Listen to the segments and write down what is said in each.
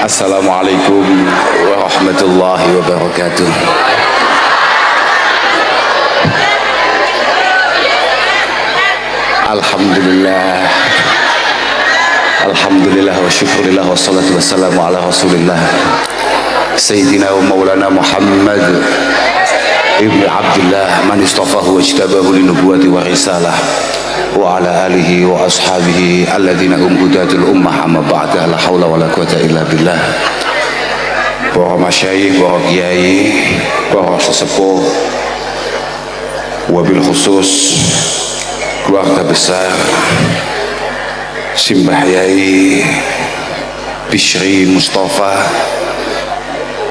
Assalamualaikum warahmatullahi wabarakatuh. Alhamdulillah, alhamdulillah wa syukurillah wa salatu wassalamu ala rasulillah Sayyidina wa maulana Muhammad ibn Abdullah man istafahu wa ijtabahu linubuwati wa risalah wa ala alihi wa ashabihi alladhina hudatul ummah amma ba'da la hawla wa la quwata illa billah. Para masyayikh, para kiai, para sesepuh, wabil khusus keluarga besar Simbah Yai Bishri Mustafa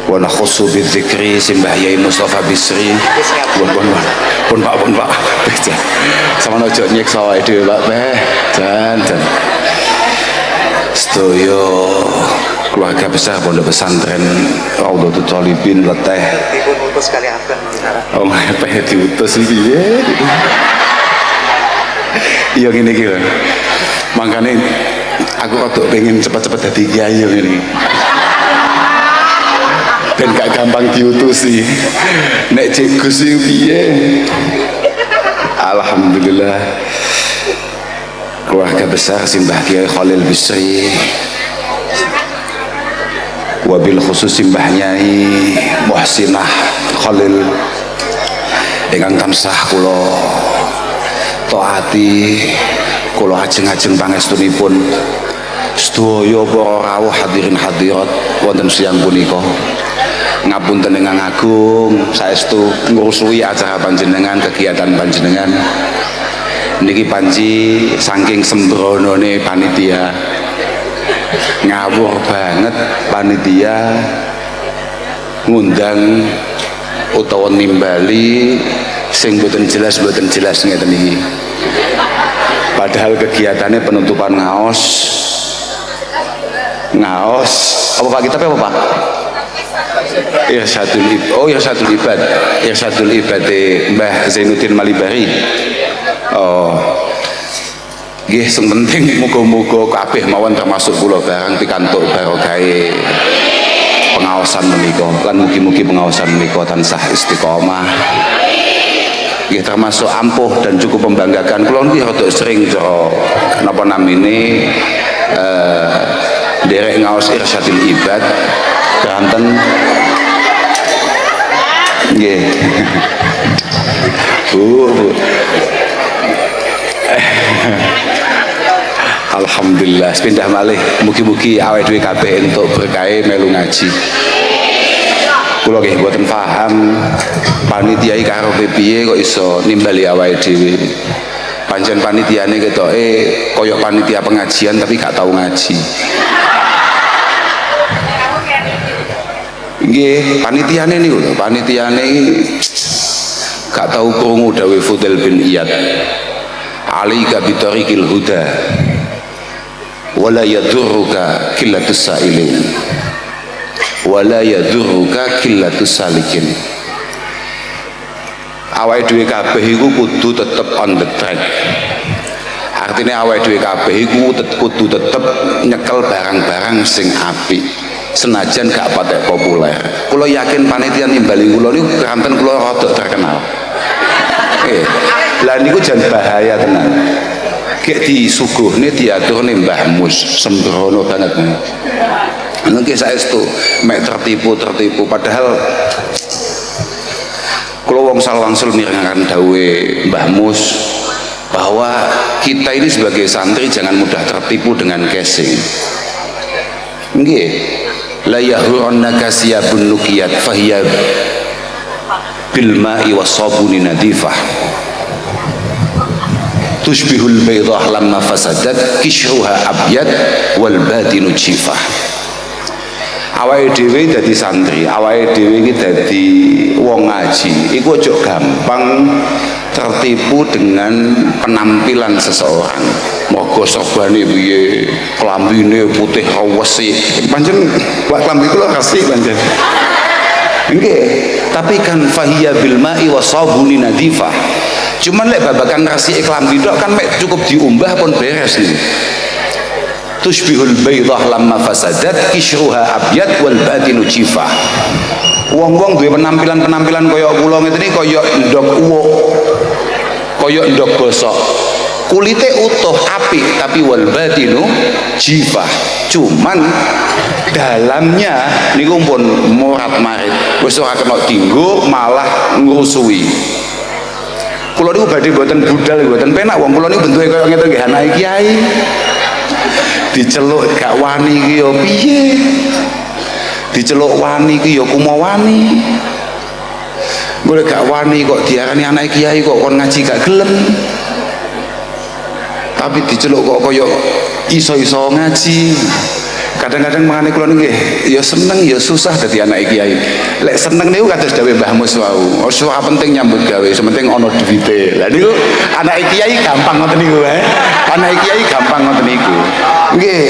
wa nakhusu bidzikri Simbah Yai Mustafa Bishri pun pak sama nojo nyiksa wae dhewe Pak Beh jan sedaya keluarga besar pondok pesantren Raudhatul Thalibin Leteh dipun utus kali abang oh mepeh diutus iki piye iya ngene iki lho makane aku rada pengen cepet-cepet dadi kiai ngene ben gak gampang diutusi nek cek Gus iki piye. Alhamdulillah keluarga besar Simbah Kiai Khalil Bisri wabil khusus Simbah Nyai Muhsinah Khalil ingkang tansah kula taati, kula ajeng-ajeng pangestunipun sedaya para rawuh hadirin hadirat wonten siang punika. Ngapunten ingkang agung saestu ngurusui acara panjenengan, kegiatan panjenengan niki panci saking sembronone panitia ngawur banget panitia ngundang utawa nimbali sing boten jelas ngeten iki. Padahal kegiatannya penutupan ngaos apa Pak kita apa Pak? Irsyadul Ibad Mbah Zainuddin Malibari. Oh nggih sing penting muga-muga kabeh mawon termasuk kula bareng pikantuk barokahe pengawasan menika lan mugi-mugi pengawasan menika tansah istiqomah. Nggih termasuk ampuh dan cukup membanggakan. Kula niki rada sering cara napa namine derek ngaos Irsyadul Ibad kanten nggih. Alhamdulillah sepindah malih mugi-mugi awake dhewe kabeh entuk berkah melu ngaji. Kula nggih mboten paham panitia iki karepe piye kok iso nimbali awake dhewe. Pancen panitiane ketoke kaya panitia pengajian tapi gak tau ngaji. Nggih, panitiane niku lho, panitiane gak tau krungu dawuh Fudail bin Iyad. Alaika bitariqil huda wala yadurruka qillatus sa'ilin wala yadurruka qillatus salikin. Awake dhewe kabeh iku kudu tetep on the track. Artinya awake dhewe kabeh iku kudu tetep nyekel barang-barang sing apik. Senajan gak patek populer. Kula yakin panitia nimbali kula niku kanten kula rada terkenal. Lah niku jan bahaya tenan. Gek disuguhne diaturne Mbah Mus, sembrono banget. Niki saestu mek tertipu padahal kula wong salwangsul mirengaken dawuhe Mbah Mus bahwa kita ini sebagai santri jangan mudah tertipu dengan casing. Nggih. La yahurannaka siyabun nukiyat fahiya bil ma'i was-sabuni nadifah tushbihul baydah lamma fasadat kishruha abyad wal batinu jifah. Awake dhewe dadi santri, awake dhewe iki dadi wong ngaji iku aja gampang tertipu dengan penampilan seseorang. Moga sobane piye, klambine putih resik. Pancen klambi kula resik pancen. Nggih, tapi kan fahiya bil ma'i wasabuni nadifah. Cuman lek babakan resik klambi tok kan mek cukup diumbah pun beres nih. tushbihul baydah lamma fasadat kishruha abyad wal batinu jifah. Wong-wong duwe penampilan-penampilan kaya kula ngene iki kaya ndok uwuk, kaya ndok gosok. Kulite utuh apik tapi wal batinu jifah. Cuman dalamnya niku pun morat-marit. Wis ora kena dienggo malah ngrusui. Kula niku badhe mboten budal mboten penak wong kula niku bentuke kaya ngeten nggih anake kiai. Diceluk gak wani iki ya piye? Diceluk wani iki ya kumawani. Golek gak wani kok diarani anake kiai kok kon ngaji gak gelem. Tapi diceluk kok kaya iso-iso ngaji. Kadang-kadang mangane kula nggih ya seneng ya susah dadi anak kiai. Lek seneng niku kados dawuh Mbah Mus wau. Ora penting nyambut gawe, sementing ana duwite. Lah niku anak kiai gampang ngoten niku wae. Anak kiai gampang ngoten niku. Nggih.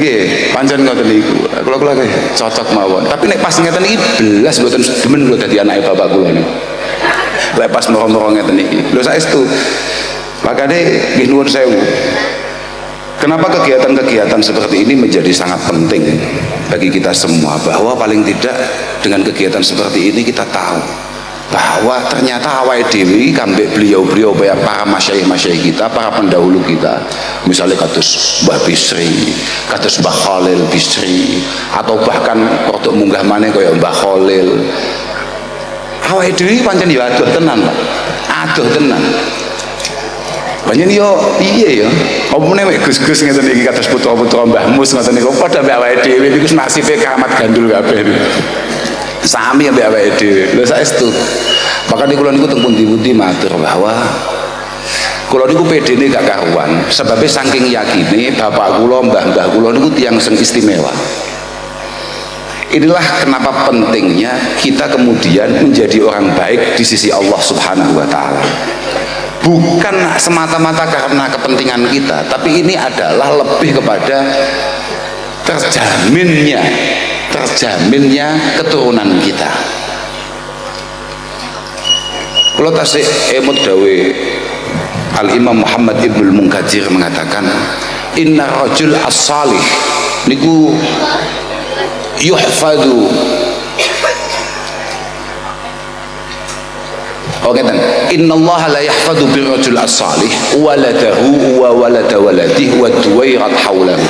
Nggih, pancen ngoten niku. Kula cocok mawon. Tapi nek pas ngeten iki belas mboten demen kula dadi anake bapak kula niku. Lek pas moro-moro ngeten iki. Lho saestu. Makane nggih nuwun sewu. Kenapa kegiatan-kegiatan seperti ini menjadi sangat penting bagi kita semua, bahwa paling tidak dengan kegiatan seperti ini kita tahu bahwa ternyata awake dhewe kambek beliau-beliau para masyayikh kita, para pendahulu kita, misalnya kados Mbah Bisri, kados Mbah Khalil Bisri, atau bahkan rodok munggah maneh kaya Mbah Khalil. Awake dhewe pancen ya adoh tenan, Pak. Adoh tenan. Panjen yo piye ya? Opune mek Gus-gus ngeten iki kados putra-putra Mbah Mus ngoten niku padha mbek awake dhewe niku nasibe keramat gandul kabeh. Sami mbek awake dhewe. Lho saestu. Makane kula niku teng pundi-pundi matur bahwa kula niku pedene gak karuan, sebabe saking yakine bapak kula, mbah-mbah kula niku tiyang sing istimewa. Inilah kenapa pentingnya kita kemudian menjadi orang baik di sisi Allah Subhanahu wa taala. Bukan semata-mata karena kepentingan kita, tapi ini adalah lebih kepada terjaminnya keturunan kita. Kalau tasik emut dawe Al-Imam Muhammad Ibnul Munkadir mengatakan, inna rajul as-salih niku yuhfadu. Oke dan innallaha la yahfadu birrajul as-salih waladahu wa walada waladihi wa duwairat haulahu.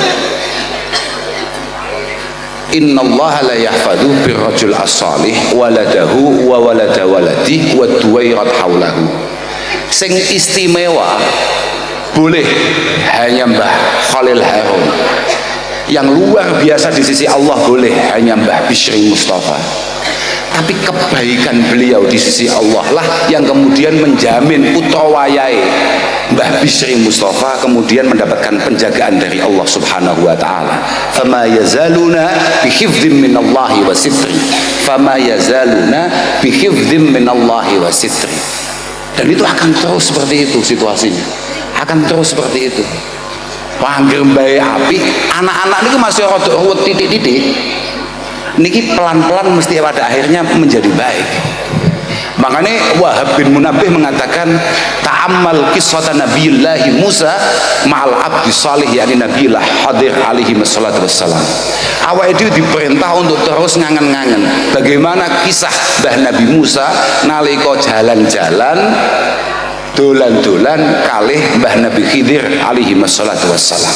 Innallaha la yahfadu birrajul as-salih waladahu wa walada waladihi wa duwairat haulahu. Sing istimewa boleh hanya Mbah Khalil Harun. Yang luar biasa di sisi Allah boleh hanya Mbah Bisri Mustafa. Tapi kebaikan beliau di sisi Allah lah yang kemudian menjamin putra wayahe Mbah Bisri Mustafa kemudian mendapatkan penjagaan dari Allah Subhanahu wa taala. Fama yazaluna bihifdzim minallahi wa sitri. Fama yazaluna bihifdzim minallahi wa sitri. Dan itu akan terus seperti itu situasinya. Akan terus seperti itu. Panggil mbae api, anak-anak niku masih rada ruwet titik-titik. Niki pelan-pelan mesti pada akhirnya menjadi baik. Makanya Wahab bin Munabbih mengatakan ta'ammal qissata Nabiyillahi Musa ma'al abdi salih, yakni Nabiillah Hadir alaihi wassalatu wassalam. Awake itu diperintah untuk terus ngangen-ngangen bagaimana kisah Mbah Nabi Musa nalika jalan-jalan dolan-dolan kalih Mbah Nabi Khidir alaihi wassalatu wassalam.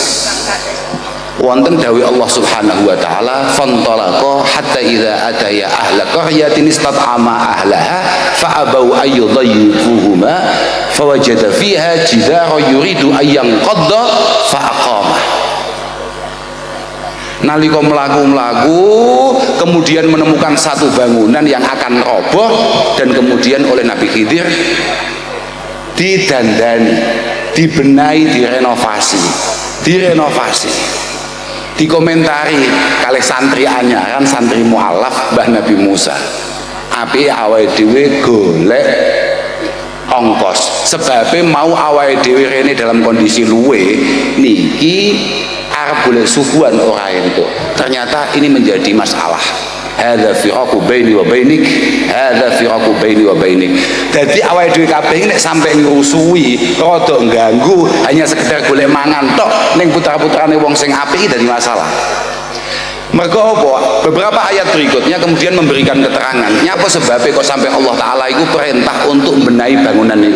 Wonten dawuh Allah Subhanahu wa taala, fantalaqa hatta idza ataya ahla qaryatin istat'ama ahlaha fa abau ayyudayyifuhuma fawajada fiha jidara yuridu ayyanqadda fa aqama. Nalika mlaku-mlaku kemudian menemukan satu bangunan yang akan roboh dan kemudian oleh Nabi Khidir didandani, dibenahi, direnovasi. Dikomentari kalih santri anyaran, santri mualaf Mbah Nabi Musa. Api awake dhewe golek ongkos. Sebabnya mau awake dhewe rene dalam kondisi luwe niki arep golek suguhan ora entuk. Ternyata ini menjadi masalah. hadza firaqu baini wa bainik, hadza firaqu baini wa bainik. Dadi awake dhewe kabeh nek sampe ngrusuhi rada ganggu hanya sekedar golek mangan tok ning putra-putrane wong sing apik dadi masalah. Mergo apa? Beberapa ayat berikutnya kemudian memberikan keterangan nyapa sebabnya kok sampai Allah Ta'ala itu perintah untuk benahi bangunan ini.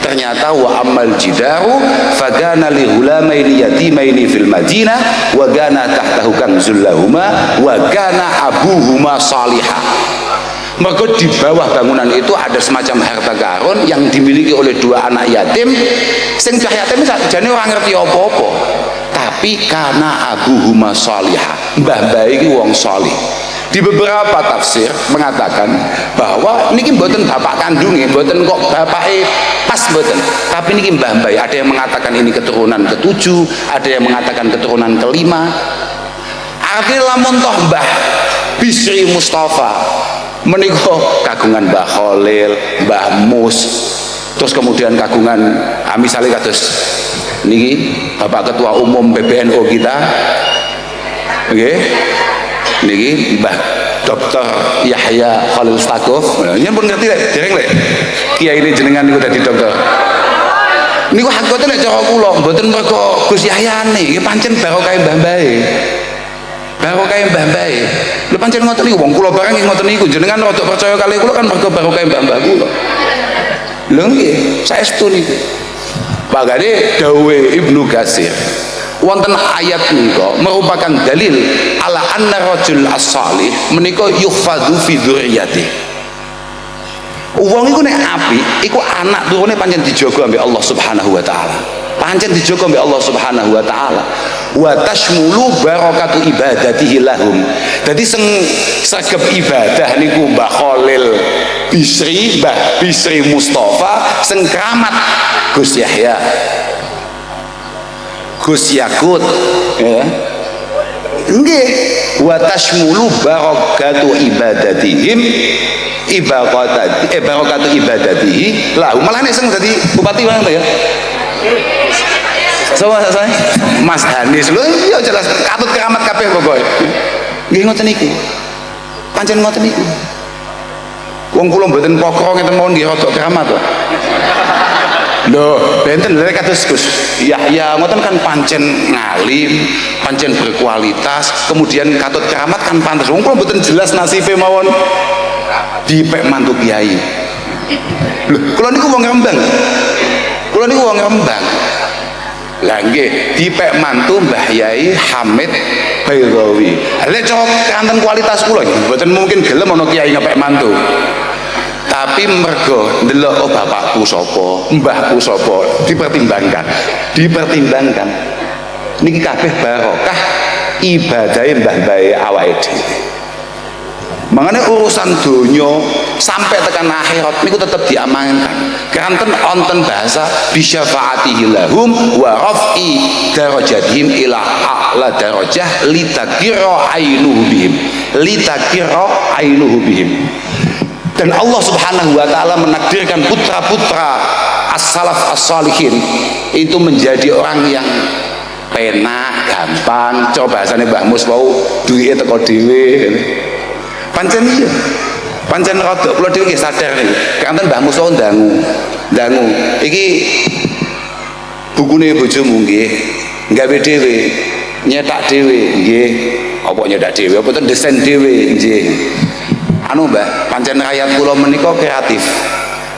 Ternyata wa amal jidaru fagana li hulamaini yatimaini fil madinah wa gana tahtahu kanzul lahuma wa gana abuhuma salihah. Mergo di bawah bangunan itu ada semacam harta karun yang dimiliki oleh dua anak yatim sing cah yatim sakjane ora ngerti apa-apa. Tapi karena abuhuma salihah, mbah-mbah iki wong salih. Di beberapa tafsir mengatakan bahwa niki mboten bapak kandungnya, mboten kok bapake pas mboten. Tapi niki mbah-mbah, ada yang mengatakan ini keturunan ketujuh, ada yang mengatakan keturunan kelima. Akhirnya lamun toh Mbah Bisri Mustafa menika kagungan Mbah Khalil, Mbah Mus, terus kemudian kagungan misalnya kados niki Bapak Ketua Umum PBNU kita, nggih, niki Mbah Dr. Yahya Khalil Stakuf, nyun pun ngerti lek dereng lek kiai ini jenengan niku dadi dokter. Niku hakikate nek cara kula mboten mergo Gus Yahya niki pancen barokah mbah-mbahe. Barokah mbah-mbahe. Lho pancen ngoten niku wong kula bareng ngoten niku jenengan rada percaya kali kula kan mergo barokah mbah-mbah kula. Lho nggih, saestu niku. Makanya dawe Ibnu Katsir wonten ayat menika merupakan dalil ala anna rajul as-salih menika yuhfadzu fi dzurriyyati. Wong iku nek apik iku anak turune pancen dijaga ambek Allah Subhanahu wa taala. Pancen dijaga ambek Allah Subhanahu wa taala. Wa tashmulu barakatu ibadatihi lahum. Dadi sregep ibadah niku Mbah Khalil Bisri, Mbah Bisri Mustafa sing keramat Gus Yahya, Gus Yakut, ya. Nggih, wa tashmulu barakatu ibadatihim barakatu ibadatihi lahu. Malah nek sing dadi bupati mana ya? Saya Mas Hanis lho, ya jelas katut keramat kabeh pokoke. Nggih ngoten niku. Pancen ngoten niku. Wong kula mboten pokro ngeten mawon nggih rada keramat kok. Lho, benten lek kados Gus Yahya ngoten kan pancen ngalim, pancen berkualitas, kemudian katut keramat kan pantes. Wong kula mboten jelas nasibe mawon dipek mantu kiai. Lho, kula niku wong Rembang. Kula niku wong Rembang. Lah nggih, dipek mantu Mbah Yai Hamid Baydawi. Lek cara kanten kualitas kula mboten mungkin gelem ana kiai ngepek mantu. Tapi mergo ndelok bapakku sapa, mbahku sapa, dipertimbangkan niki kabeh barokah ibadahe mbah-mbahe awake dhewe. Mangane urusan donya sampai tekan akhirat niku tetep diamankan. Kanten wonten bahasa bisyafaatihi lahum wa raf'i darajatihim ila a'la darajah litakira ainuhu bihim. Dan Allah Subhanahu wa taala menakdirkan putra-putra as-salaf as-salihin itu menjadi orang yang penak, gampang. Coba bahasane Mbah Mus wau duwike teko dhewe. Pancen iya. Pancen rada kula dhewe nggih sadar niku. Kanten Mbah Mus wau ndangu. Iki bukune bojomu nggih. Gawe dhewe, nyetak dhewe nggih. Apa nyetak dhewe? Apa desain dhewe nggih. Anu Mbah, pancen rakyat kula menika kreatif.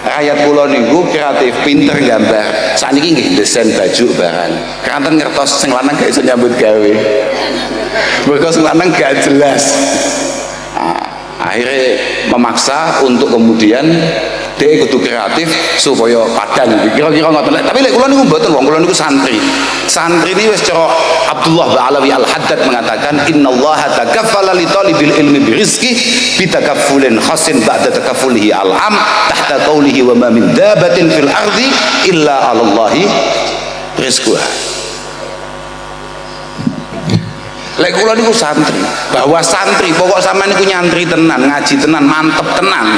Rakyat kula niku kreatif, pinter gambar. Sakniki nggih desain baju barang. Kanten ngertos sing lanang gak iso nyambut gawe. Mergo sing lanang gak jelas. Akhirnya memaksa untuk kemudian dia kudu kreatif supaya padang kira-kira ngoten. Tapi lek kula niku mboten wong kula niku santri ini wis cara Abdullah Ba'alawi Al-Haddad mengatakan innallaha takaffala li talibil ilmi birizqi bitakaffulin khasin ba'da takaffulihi al-am tahta qawlihi wa ma min dabatin fil ardi illa 'alallahi rizquha. Lek kula niku santri, bahwa santri pokok sampean niku nyantri tenan, ngaji tenan, mantep tenan.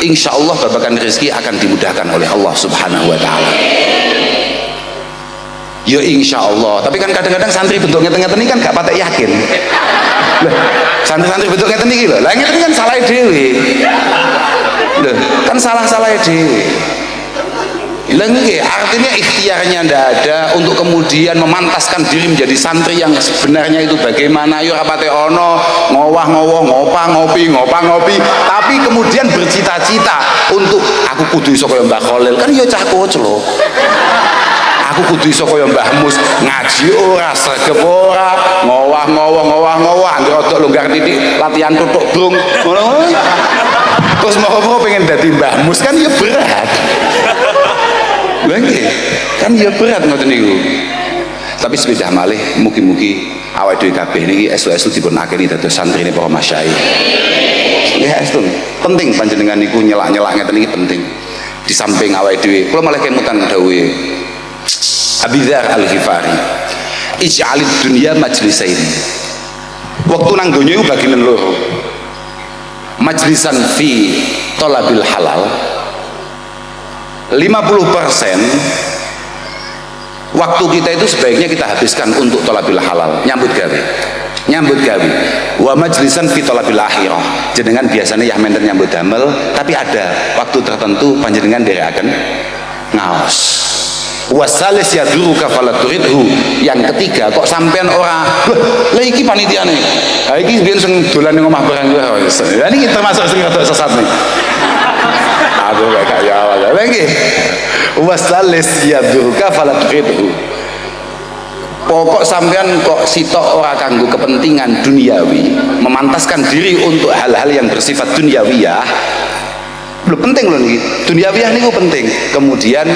Insyaallah babakan rezeki akan dimudahkan oleh Allah Subhanahu wa taala. Ya insyaallah, tapi kan kadang-kadang santri bentuk ngeten-ngeten ini kan gak patek yakin. Lah, santri-santri bentuk ngeten iki lho. Lah ngeten kan salah dhewe. Lho, kan salah-salah dhewe. Lengge artinya ikhtiarnya ndak ada untuk kemudian memantaskan diri menjadi santri yang sebenarnya itu bagaimana. Yo rapate ono ngowah-ngowoh ngopi tapi kemudian bercita-cita untuk aku kudu iso kaya Mbah Khalil kan yo cah koclo. Aku kudu iso kaya Mbah Mus ngaji ora sregep ora ngowah anggere rada longgar titik latihan tutuk brung ngono. Terus mau pengen dadi Mbah Mus kan ya berat. Lagi kan ya berat ngoten niku. Tapi sepeda malih mugi-mugi awake dhewe kabeh niki estu-estu dipun akeni dados santrine para masyayikh. Ya estu penting panjenengan niku nyelak-nyelak ngeten iki penting. Di samping awake dhewe kula malah kemutan dawuhe Abi Dzar Al-Ghifari, ij'alid dunya majlisain. Waktu nang donya iku bagian loro. Majlisan fi thalabil halal 50% waktu kita itu sebaiknya kita habiskan untuk thalabil halal, nyambut gawe wa majlisan fi thalabil akhirah. Jenengan biasanya yang menten nyambut damel, tapi ada waktu tertentu panjenengan derekaken ngaos. Wasalis ya duru kafalat turidhu. Yang ketiga kok sampean ora lah iki panitiane ha iki biyen sing dolan ning omah barang ya ini termasuk sing rada sesat nih aku gak kaya awal lagi wasalis ya duru kafalat turidhu. Pokok sampean kok sitok ora kanggo kepentingan duniawi, memantaskan diri untuk hal-hal yang bersifat duniawiyah. Belum penting loh nih duniawiyah niku penting. Kemudian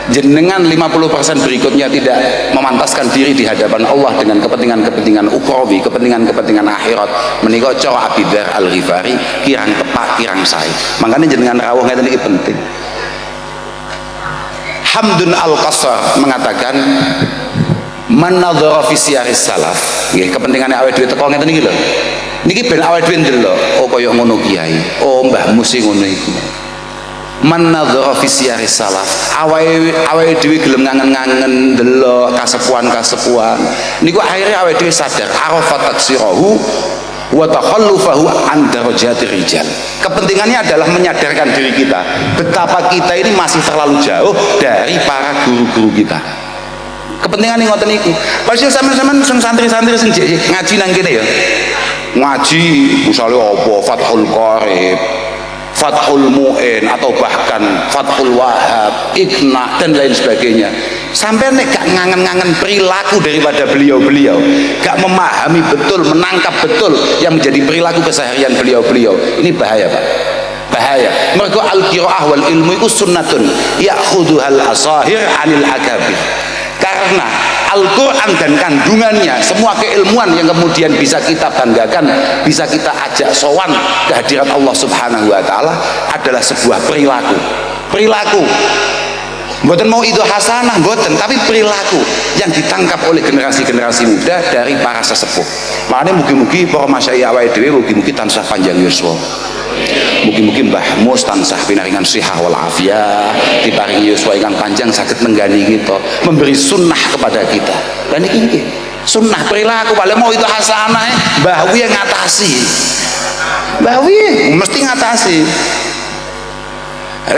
jenengan 50% berikutnya tidak memantaskan diri di hadapan Allah dengan kepentingan-kepentingan ukhrawi, kepentingan-kepentingan akhirat. Menika cara Abi Dzar Al-Ghifari kirang tepat, kirang sae. Makanya jenengan rawuh ngeten iki penting. Hamdun Al-Qasar mengatakan man nadzara fi siyaris salaf. Nggih, kepentingane awake dhewe teko ngeten iki lho. Niki ben awake dhewe ndelok, oh kaya ngono kiai, oh Mbah Musi ngono iku. Man nadzara fi siyaris salaf, awake dhewe gelem ngangen-ngangen ndelok kasepuhan-kasepuhan niku akhirnya awake dhewe sadar arafat taksirahu wa takhallufahu an darajatir rijal. Kepentingannya adalah menyadarkan diri kita betapa kita ini masih terlalu jauh dari para guru-guru kita. Kepentingan ngoten niku. Pasal sampean santri-santri sing ngaji nang kene ya. Ngaji misale apa Fathul Qarib, Fathul Mu'in atau bahkan Fathul Wahab, Iqna dan lain sebagainya. Sampai nek gak ngangen-ngangen perilaku daripada beliau-beliau, gak memahami betul, menangkap betul yang menjadi perilaku keseharian beliau-beliau, ini bahaya Pak, bahaya. Mergo al-qiraah wal ilmu itu sunnatun ya'khuduhal asahir anil akabir. Karena Al-Quran dan kandungannya, semua keilmuan yang kemudian bisa kita banggakan, bisa kita ajak sowan kehadiran Allah Subhanahu wa Ta'ala adalah sebuah perilaku. Mboten mau itu hasanah, mboten, tapi perilaku yang ditangkap oleh generasi-generasi muda dari para sesepuh. Makanya mugi-mugi para masyayikh awake dhewe mugi-mugi tansah panjang yuswa. Mugi-mugi Mbah Mus tansah pinaringan sihah wal afiyah, diparingi yuswa ingkang panjang saged nenggani kita, memberi sunnah kepada kita. Dan iki sunnah perilaku paling mau itu hasanah Mbah Wi ngatasi. Mbah Wi mesti ngatasi.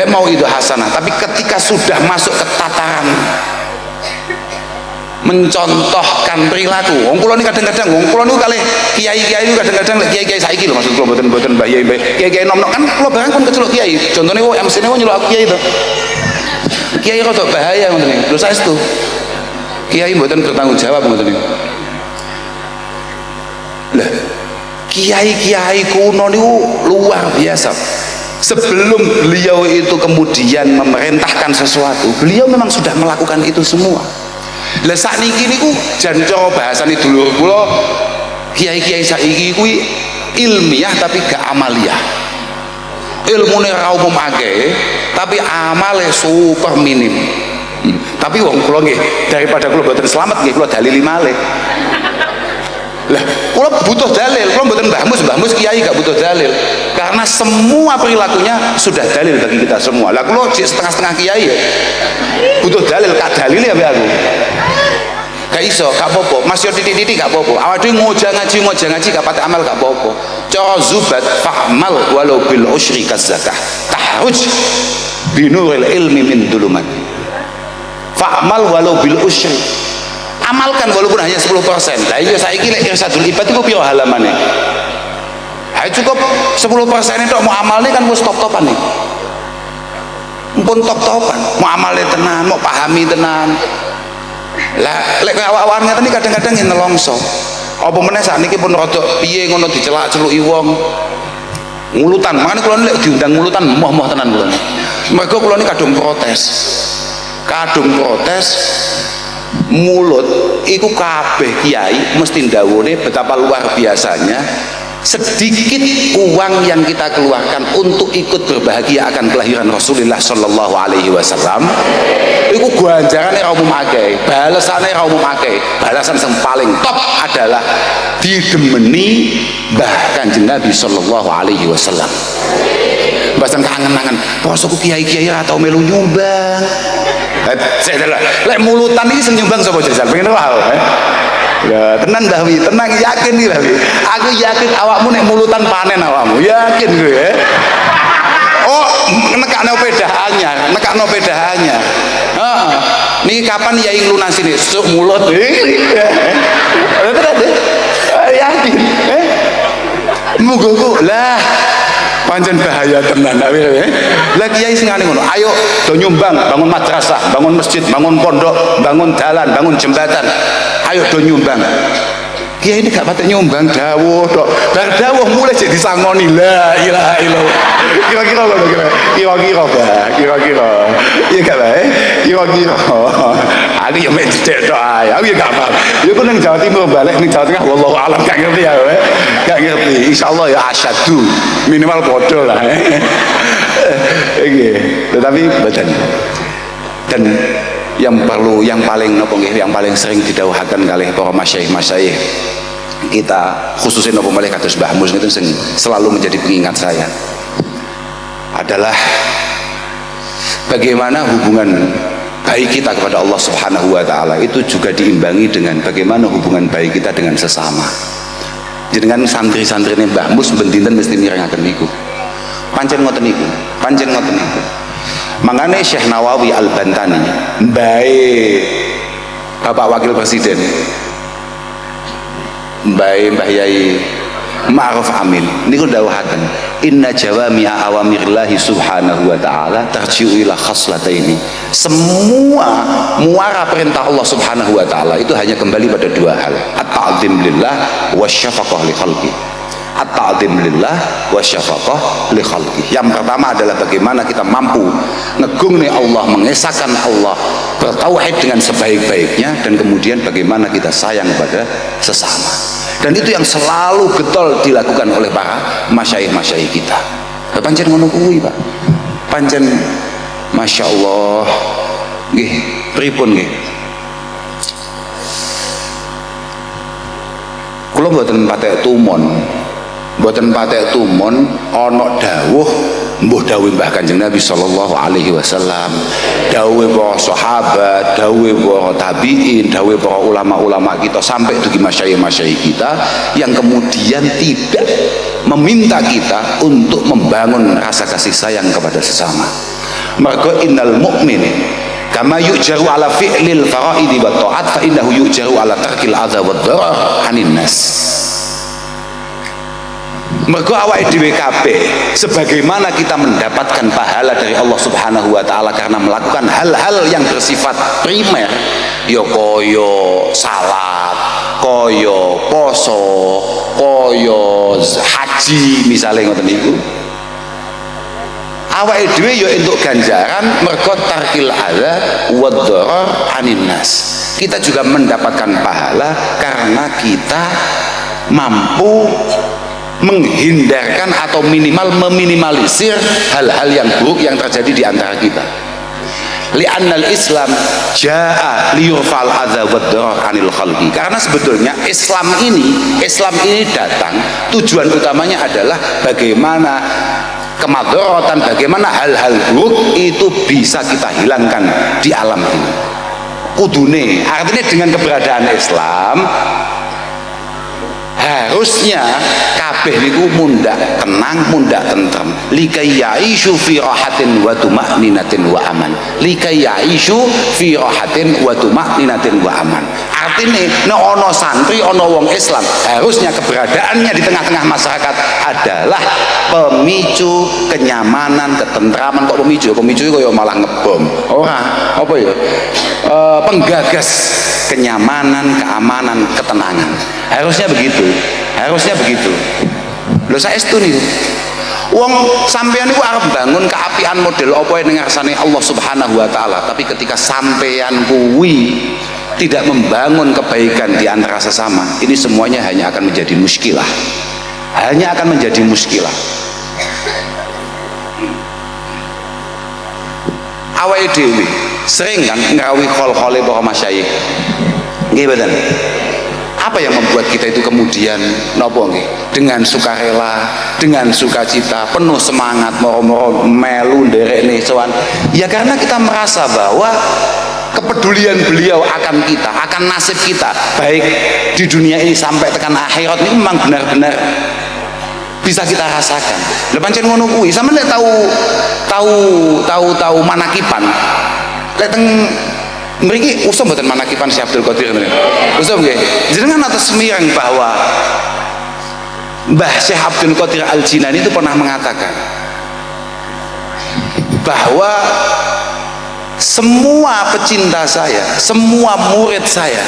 Mau itu hasanah, tapi ketika sudah masuk ke tataran mencontohkan perilaku, wong kula ini kadang-kadang wong kula niku kalih kiai-kiai niku kadang-kadang kiai-kiai saiki lho, maksud kula mboten mbah kiai-kiai nom-nom kan kula barang pun keceluk kiai. Contone wo MC-ne wo nyeluk aku kiai to. Kiai rada bahaya ngoten niku. Lho saestu. Kiai mboten bertanggung jawab ngoten niku. Lah, kiai-kiai kuno niku luar biasa. Sebelum beliau itu kemudian memerintahkan sesuatu, beliau memang sudah melakukan itu semua. Lah sakniki niku jan cara bahasane dulur kula kiai-kiai saiki kuwi ilmiah tapi gak amaliyah. Ilmune ra umum akeh, tapi amale super minim. Tapi wong kula nggih daripada kula boten selamat nggih kula dalili malih. Lah, kula butuh dalil, kula mboten Mbah Mus kiai gak butuh dalil. Karena semua perilakunya sudah dalil bagi kita semua. Lah kula setengah-setengah kiai ya. Butuh dalil, kak dalil ya aku. Kayak gak iso gak apa-apa, masih titik-titik gak apa-apa. Awak dhewe ngoja ngaji gak pati amal gak apa-apa. Cara Zubat fa'mal walau bil usyri kazakah tahruj binuril ilmi min dulumat. Fa'mal walau bil usyri, amalkan walaupun hanya 10%. Lah iya saiki lek irsadul ibad iku piro halamane? Ha cukup 10% itu mau amalnya kan wis top-topan nih. Pun top-topan, mau amalnya tenan, mau pahami tenan. Lah lek awak-awan ngeten iki kadang-kadang yen nelongso. Apa meneh sakniki pun rada piye ngono dicelak-celuki wong. Ngulutan, makane kula lek diundang ngulutan moh-moh tenan kula. Mergo kula niki kadung protes. Mulut iku kabeh kiai mesti ndawuhne betapa luar biasanya sedikit uang yang kita keluarkan untuk ikut berbahagia akan kelahiran Rasulullah Shallallahu Alaihi Wasallam. Iku ganjarane ra umum akeh, balesane ra umum akeh. Balasan yang paling top adalah didemeni Mbah Kanjeng Nabi Shallallahu Alaihi Wasallam. Bahasan kangen-kangen, posoku kiai-kiai ra tau melu nyumbang. Lek mulutan iki sing nyumbang sapa jajal? Pengen wae. Ya, tenan dah wi, tenang yakin nih wi. Aku yakin awakmu nek mulutan panen awakmu. Yakin gue ya. Oh, nekakno pedahannya. Heeh. Niki kapan yai nglunasi nih? Suk mulut. Yakin. Mugo-mugo lah. Pancen bahaya tenan nek lah kiai sing ngene ngono. Ayo do nyumbang, bangun madrasah, bangun masjid, bangun pondok, bangun jalan, bangun jembatan. Ayo do nyumbang. Kiai ini gak patut nyumbang dawuh tok. Bar dawuh mulai jadi disangoni la ilaha illallah. Kira-kira ngono kira-kira. Iya gak bae? Kira-kira. Aku yo mek cedek tok ae. Aku yo gak paham. Yo ku ning Jawa Timur balik ning Jawa Tengah wallahu alam gak ngerti ya. Gak ngerti. Insyaallah ya asyadu. Minimal bodoh lah. Oke. Tetapi badan dan yang paling sering didhawuhaken kalih para masyayikh kita khususnya napa malih kados Mbah Mus itu sing selalu menjadi pengingat saya adalah bagaimana hubungan baik kita kepada Allah Subhanahu wa taala itu juga diimbangi dengan bagaimana hubungan baik kita dengan sesama. Jenengan santri-santrine Mbah Mus ben dinten mesti mirengaken niku. Pancen ngoten niku. Makanya Syekh Nawawi Al-Bantani baik Bapak Wakil Presiden baik Mbah Yai Ma'ruf Amin niku dawuhaken inna jawami'a awamirillahi subhanahu wa ta'ala tarji'u ila khaslataini. Semua muara perintah Allah subhanahu wa ta'ala itu hanya kembali pada dua hal, at-ta'zim lillah wa syafaqah li khalqi. At-ta'zim lillah wa syafaqah li khalqi. Yang pertama adalah bagaimana kita mampu ngegung nih Allah, mengesahkan Allah, bertauhid dengan sebaik-baiknya, dan kemudian bagaimana kita sayang kepada sesama. Dan itu yang selalu getol dilakukan oleh para masyayikh kita. Pancen ngono kuwi, Pak. Pancen Masya Allah. Nggih, pripun nggih? Kula mboten patek tumon ana dawuh mbuh dawuh Mbah Kanjeng Nabi sallallahu alaihi wasallam, dawuh para sahabat, dawuh para tabi'in, dawuh para ulama-ulama kita sampai dugi masyayikh kita yang kemudian tidak meminta kita untuk membangun rasa kasih sayang kepada sesama. Mergo innal mu'min kama yu'jaru ala fi'lil fara'idi wa ta'at fa innahu yu'jaru ala tarkil adza wa dharar anin nas. Mergo awake dhewe kabeh sebagaimana kita mendapatkan pahala dari Allah Subhanahu wa taala karena melakukan hal-hal yang bersifat primer, ya kaya salat, kaya poso, kaya haji misalnya ngoten niku. Awake dhewe ya entuk ganjaran mergo tarkil adza wa dharar anin nas. Kita juga mendapatkan pahala karena kita mampu menghindarkan atau minimal meminimalisir hal-hal yang buruk yang terjadi di antara kita. Li'annal Islam jaa liyurfa'al adza wad-darar 'anil khalqi. Karena sebetulnya Islam ini datang tujuan utamanya adalah bagaimana kemadharatan, bagaimana hal-hal buruk itu bisa kita hilangkan di alam ini. kudune, artinya dengan keberadaan Islam harusnya kabeh niku mundak tenang, mundak tentrem, likai ya'ishu fi rahatin wa tuma'ninatin wa aman, likai ya'ishu fi rahatin wa tuma'ninatin wa aman. Artinya nek ana santri, ana wong Islam, harusnya keberadaannya di tengah-tengah masyarakat adalah pemicu kenyamanan, ketentraman. Kok pemicu itu kaya malah ngebom ora apa ya, penggagas kenyamanan, keamanan, ketenangan. Harusnya begitu, harusnya begitu. Lho saestu niku wong sampeyan niku arep bangun keapian model apa ning ngarsane Allah Subhanahu wa taala, tapi ketika sampeyan kuwi tidak membangun kebaikan di antara sesama, ini semuanya hanya akan menjadi muskilah, hanya akan menjadi muskilah. Awake dhewe sering kan ngrawuhi khol-khole para masyayikh nggih mboten. Apa yang membuat kita itu kemudian nopo nggih dengan sukarela, dengan sukacita, penuh semangat, moro-moro melu nderekne sowan? Ya karena kita merasa bahwa kepedulian beliau akan kita, akan nasib kita baik di dunia ini sampai tekan akhirat ini memang benar-benar bisa kita rasakan. Lha pancen ngono kuwi, sampeyan nek tahu manakiban. Lek teng mriki usum mboten manakiban Syekh Abdul Qadir ngene. Usum nggih. Jenengan atas semirang bahwa Mbah Syekh Abdul Qadir Al-Jilani itu pernah mengatakan bahwa semua pecinta saya, semua murid saya,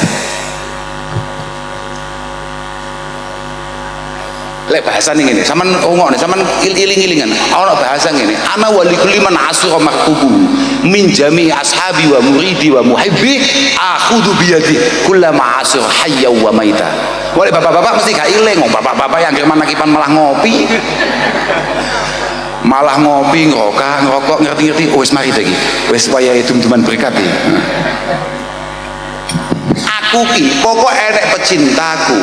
lek bahasa ini sampean rungokne, sampean iling-ilingan ana bahasa ngene, ana wali kulli man asra mahbubu min jami ashabi wa muridi wa muhibbi akhudhu bi yadi kullama asra hayya wa maita. Wale bapak-bapak mesti gak iling, bapak-bapak yang manakipan malah ngopi, malah ngopi, ngerokok, ngerti-ngerti, wis mari iki wis wayahe dum-duman berkat iki. Aku ki pokok enek pecintaku,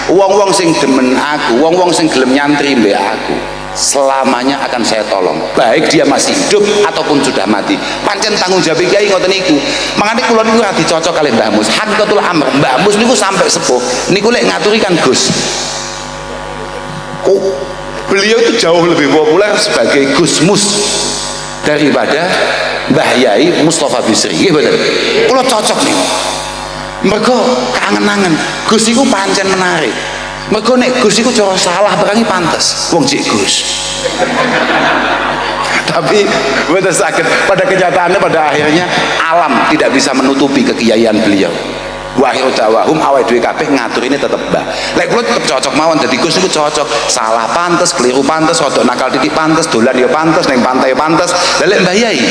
wong-wong sing demen aku, wong-wong sing gelem nyantri mbek aku, selamanya akan saya tolong, baik dia masih hidup ataupun sudah mati. Pancen tanggung jawab kiai ngoten niku. Mangane kula niku ora dicocok kali Mbah Mus. Hakikatul amr, Mbah Mus niku sampai sepuh niku lek ngaturi kan Gus. Oh, beliau itu jauh lebih populer sebagai Gus Mus daripada Mbah Yai Mustafa Bisri. Nggih bener. Kula cocok niku. Mergo kangen-angen Gus iku pancen menarik. Mergo nek Gus iku cara salah berangi pantes wong cik Gus. Tapi betul sakit pada kenyataannya, pada akhirnya alam tidak bisa menutupi kekiaian beliau. Wa akhiru da'wahum awake dhewe kabeh ngatur ini tetep Mbah. Lek kula tetep cocok mawon dadi Gus niku cocok. Salah pantes, keliru pantes, rodok nakal titik pantes, dolan ya pantes, ning pantai pantes. Lah lek Mbah Yai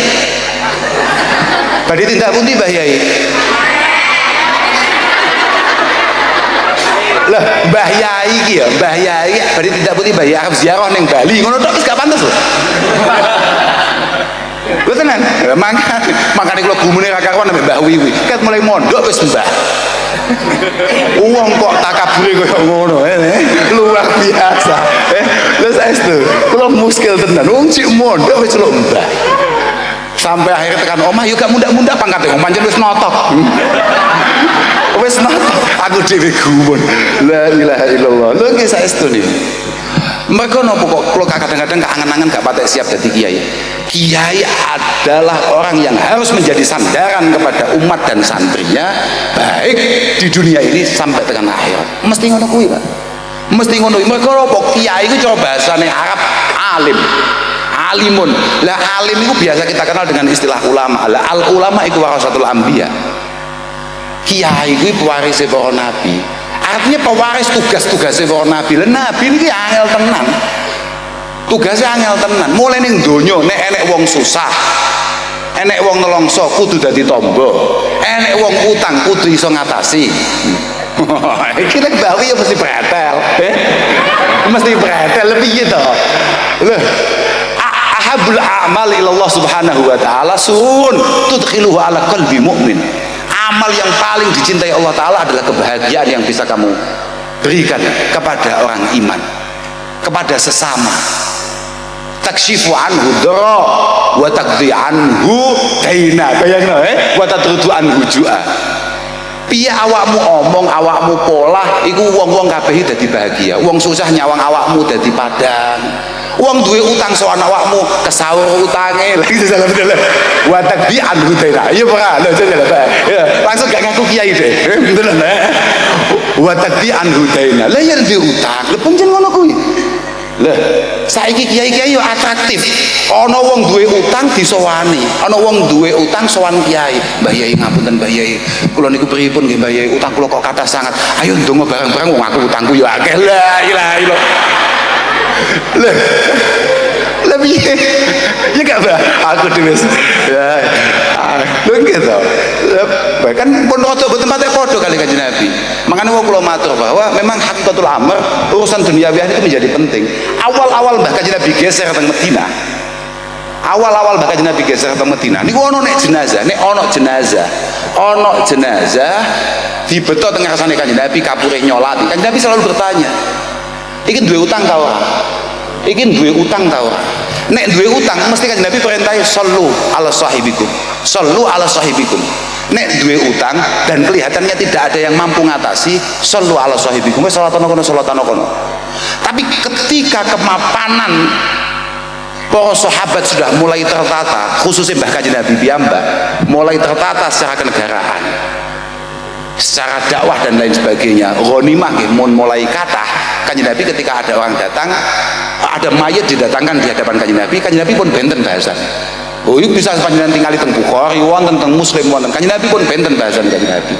badhe tindak pundi Mbah Yai? Lah Mbah Yai iki ya, Mbah Yai badhe tindak pundi Mbah Yai arep ziarah ning Bali. Ngono tok wis gak pantes lho. Lho tenan. Makane kula gumune ra karuan ambek Mbah Wiwi. Ket mulai mondok wis Mbah. Wong kok takabure koyo ngono, luar biasa. Lha saestu, kula muskil tenan. Wong sik mondok wis celuk Mbah. Sampai akhirnya tekan omah yo gak mundak-mundak pangkate wong pancen wis notok. Wis notok aku dhewe gumun. La ilaha illallah. Lho nggih saestu niki. Mereka nopo kok kalau kadang-kadang keangan-angan gak patek siap jadi kiai. Kiai adalah orang yang harus menjadi sandaran kepada umat dan santrinya, baik di dunia ini sampai tekan akhirat. Mesti ngono kuwi, Pak. Mesti ngono. Mereka nopo kiai itu cara bahasane Arab alim. Alimun. Lah alim itu biasa kita kenal dengan istilah ulama. Lah al ulama itu warasatul anbiya. Kiai itu pewaris para nabi. Artinya pewaris tugas-tugasnya para nabi. Lah nabi ini angel tenan. Tugasnya angel tenan. Mulai ning donya nek enek wong susah, enek wong nelongso kudu dadi tombo, enek wong utang kudu iso ngatasi. Iki nek bawi ya mesti pretel. Mesti pretel lebih gitu. Lho, ahabul a'mal ilallah subhanahu wa ta'ala sun tudkhiluhu ala qalbi mu'min. Amal yang paling dicintai Allah Ta'ala adalah kebahagiaan yang bisa kamu berikan kepada orang iman, kepada sesama. Takshifu anhu dara wa taqdi anhu daina, bayangno wa tatrudu anhu ju'a. piye awakmu omong, awakmu pola iku wong-wong kabeh dadi bahagia. Wong susah nyawang awakmu dadi padang. Wong duwe utang sowan awakmu kesawur utange. Lagi salah bener. Wa takbi anhu taira. Iya ora? Lho jajal Pak. Ya, langsung gak ngaku kiai deh. Bener lho. Wa takbi anhu taira. Lah ya duwe utang. Lho pancen ngono kuwi. Lah saiki kiai-kiai yo atraktif. Ana wong duwe utang disowani, ana wong duwe utang sowan kiai. Mbah Yai ngapunten Mbah Yai, kula niku pripun nggih Mbah Yai, utang kula kok kathah sangat. Ayo ndonga bareng-bareng wong aku utangku yo akeh. La ilaha illallah. Lah piye? Ya gak Mbah, aku dhewe. Ya. Lho gitu. Bahkan pun rada boten patek padha kali Kanjeng Nabi. Makanya kula matur bahwa memang hakikatul amr urusan duniawiah itu menjadi penting. Awal-awal Mbah Kanjeng Nabi geser teng Madinah. Awal-awal Mbah Kanjeng Nabi geser teng Madinah niku ana nek jenazah, nek ana jenazah dibeto teng ngarsane Kanjeng Nabi kapure nyolati. Kanjeng Nabi selalu bertanya, "Iki duwe utang ta ora? Iki duwe utang ta ora?" Nek duwe utang mesti Kanjeng Nabi perintahi sallu ala sahibikum. Sallu ala sahibikum. Nek duwe utang dan kelihatannya tidak ada yang mampu ngatasi, sallu ala sahibikum. Wis salatana kono. Tapi ketika kemapanan para sahabat sudah mulai tertata, khususnya Mbah Kanjeng Nabi piyambak mulai tertata secara kenegaraan, secara dakwah dan lain sebagainya, ghanimah nggih mulai kathah. Kanjeng Nabi ketika ada orang datang, ada mayat didatangkan di hadapan Kanjeng Nabi pun benten bahasan. Oh, itu bisa panjenengan tinggal teng Bukhari wonten teng Muslim wonten. Kanjeng Nabi pun benten bahasan Kanjeng Nabi.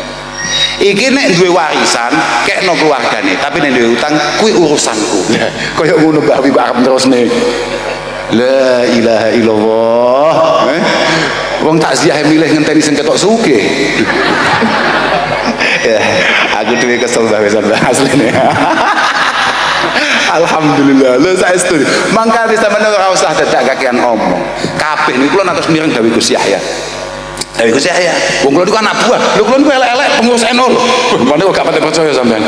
Iki nek duwe warisan kekno keluargane, tapi nek duwe utang kuwi urusanku. Kaya ngono Mbah Habib arep terusne. La ilaha illallah. Wong takziah milih ngenteni sing ketok sugih. Ya, aku dhewe kesel bahasan asline. Alhamdulillah, lho saya setuju. Mangkane sampeyan ora usah dadak kakean omong. Kabeh niku kula natos mireng dawuh Gus Yahya. Dawuh Gus Yahya, wong kula niku anak buah. Lho kula niku elek-elek pengurus NU lho. Mane kok gak pati percaya sampean.